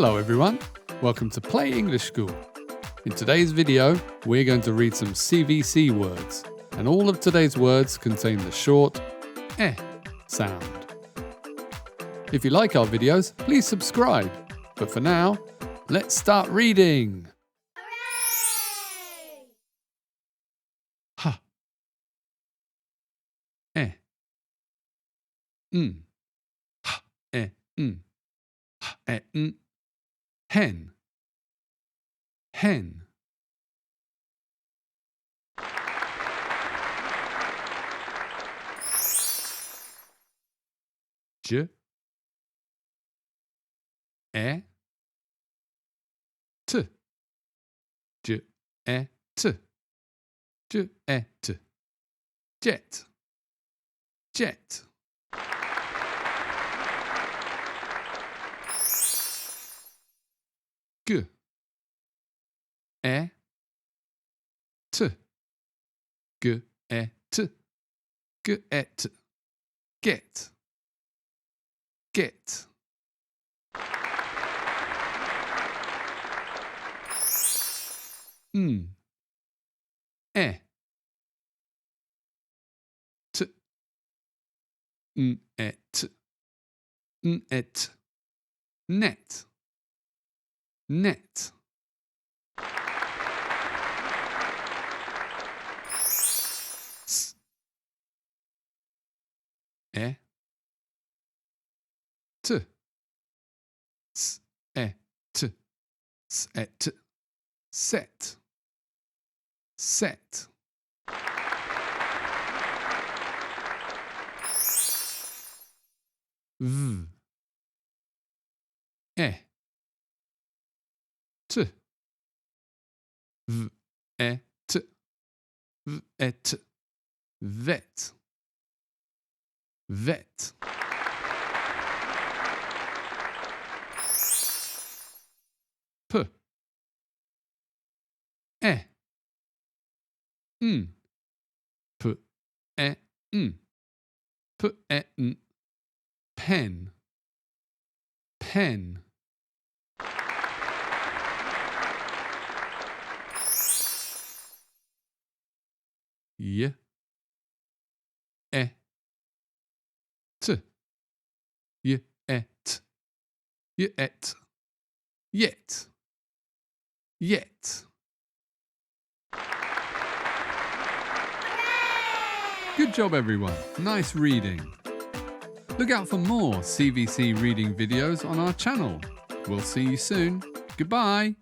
Hello everyone, welcome to Play English School. In today's video, we're going to read some CVC words, and all of today's words contain the short eh sound. If you like our videos, please subscribe. But for now, let's start reading. Ha, eh, ha, eh, ha, eh, hen, hen. J, e, t, j, e, t, j, e, t, jet, jet. G, e, t, g, e, t, g, e, t, get, get. E, t, et, et, net, net. S, e, t, s, e, t, s, e, t, set, set. V, e, t, v, e, t, v, e, t, vet, vet. P, e, n, p, e, n, p, e, n, pen, pen. Y, e, t, y, et, y, et, yet, yet. Good job everyone, nice reading. Look out for more CVC reading videos on our channel. We'll see you soon. Goodbye.